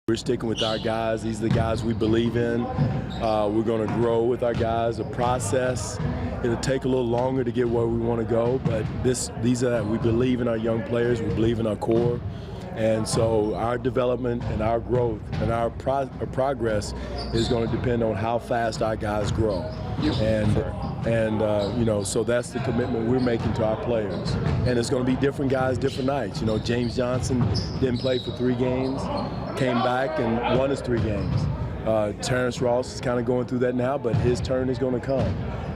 We're sticking with our guys. These are the guys we believe in. We're going to grow with our guys. A process. It'll take a little longer to get where we want to go, but we believe in our young players. We believe in our core. And so our development and our growth and our progress is going to depend on how fast our guys grow. So that's the commitment we're making to our players. And it's going to be different guys, different nights. James Johnson didn't play for 3 games, came back and won his 3 games. Terrence Ross is kind of going through that now, but his turn is going to come.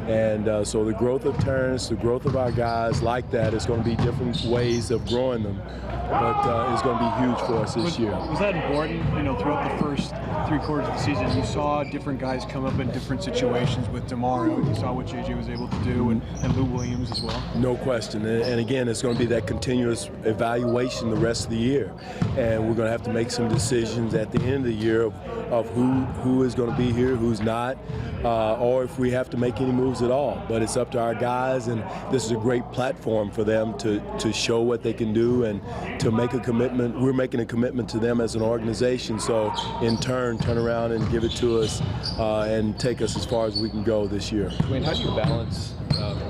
And so the growth of Terrence, the growth of our guys like that is going to be different ways of growing them. But it's going to be huge for us this year. Was that important? Throughout the first 3 quarters of the season, you saw different guys come up in different situations with DeMario. You saw what JJ was able to do, and Lou Williams as well. No question. And again, it's going to be that continuous evaluation the rest of the year. And we're going to have to make some decisions at the end of the year of who is going to be here, who's not, or if we have to make any moves at all. But it's up to our guys, and this is a great platform for them to show what they can do and to make a commitment. We're making a commitment to them as an organization, so in turn turn around and give it to us and take us as far as we can go this year. Dwane, how do you balance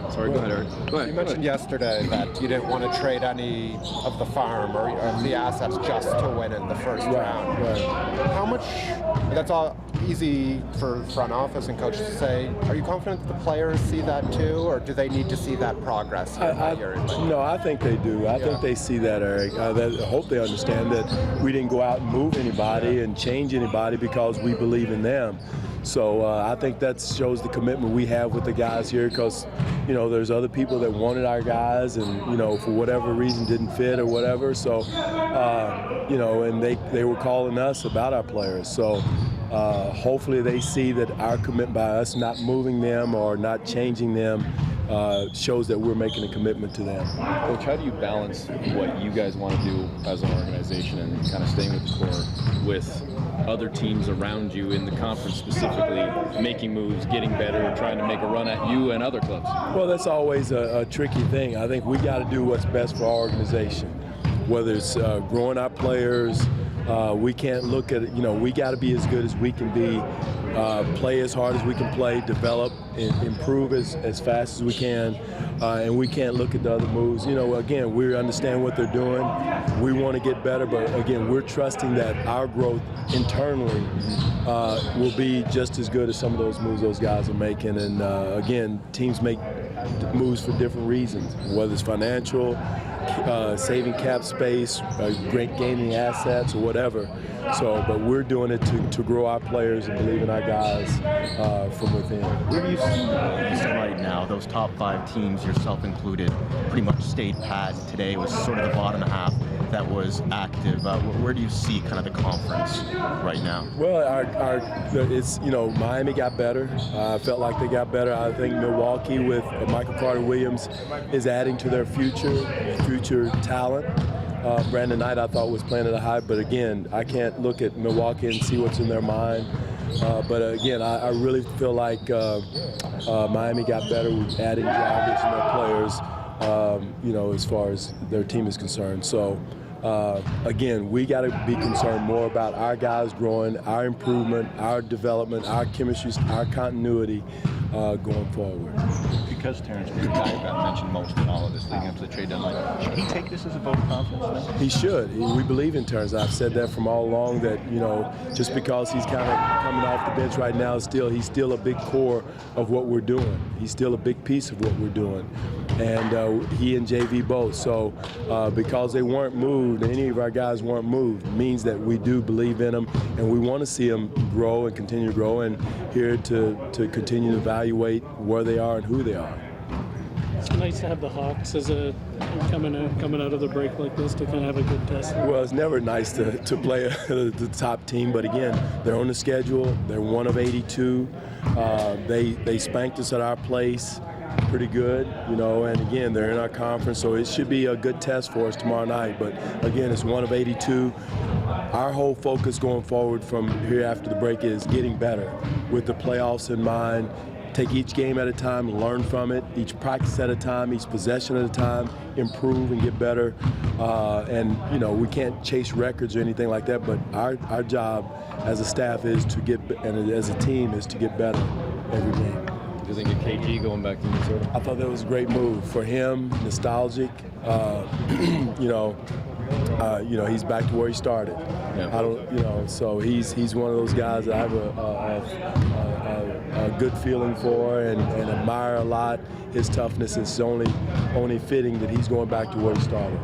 sorry, go ahead, Eric. Go ahead. You mentioned yesterday that you didn't want to trade any of the farm or the assets just to win in the first round. Right. How much, that's all easy for front office and coaches to say, are you confident that the players see that too, or do they need to see that progress? No, I think they do. I think they see that, Eric. I hope they understand that we didn't go out and move anybody and change anybody because we believe in them. So I think that shows the commitment we have with the guys here, because there's other people that wanted our guys and for whatever reason didn't fit or whatever. So and they were calling us about our players. So hopefully they see that our commitment by us not moving them or not changing them shows that we're making a commitment to them. Coach, how do you balance what you guys want to do as an organization and kind of staying with the core with other teams around you in the conference, specifically making moves, getting better, trying to make a run at you and other clubs? Well, that's always a tricky thing. I think we got to do what's best for our organization, whether it's growing our players. We can't look at it, we got to be as good as we can be, play as hard as we can play, develop, improve as fast as we can, and we can't look at the other moves. Again, we understand what they're doing. We want to get better, but again, we're trusting that our growth internally will be just as good as some of those moves those guys are making. And again, teams make moves for different reasons, whether it's financial, saving cap space, great gaining assets, or whatever. So, but we're doing it to grow our players and believe in our guys from within. Where do you see right now, those top 5 teams, yourself included, pretty much stayed pat? Today was sort of the bottom half that was active. Where do you see kind of the conference right now? Well, it's Miami got better. I felt like they got better. I think Milwaukee with Michael Carter-Williams is adding to their future talent. Brandon Knight, I thought, was playing at a high, but again, I can't look at Milwaukee and see what's in their mind. But again, I really feel like Miami got better with adding drivers and their players, as far as their team is concerned. So, again, we got to be concerned more about our guys growing, our improvement, our development, our chemistry, our continuity going forward. Because Terrence was the guy who got mentioned most in all of this leading up to the trade deadline, should he take this as a vote of confidence? He should. We believe in Terrence. I've said that from all along, that just because he's kind of coming off the bench right now, he's still a big core of what we're doing. He's still a big piece of what we're doing, and he and JV both. So because they weren't moved, any of our guys weren't moved, means that we do believe in them, and we want to see them grow and continue to grow, and here to continue to evaluate where they are and who they are. It's nice to have the Hawks as coming out of the break like this to kind of have a good test. Well, it's never nice to play the top team, but again, they're on the schedule. They're one of 82. They spanked us at our place pretty good, and again, they're in our conference, so it should be a good test for us tomorrow night. But again, it's one of 82. Our whole focus going forward from here after the break is getting better with the playoffs in mind, take each game at a time, learn from it, each practice at a time, each possession at a time, improve and get better. And we can't chase records or anything like that, but our job as a staff is to get, and as a team is to get better every game. Do you think of KG going back to Minnesota? I thought that was a great move for him, nostalgic. He's back to where he started. Yeah. So he's one of those guys that I have a good feeling for and admire a lot. His toughness is only fitting that he's going back to where he started.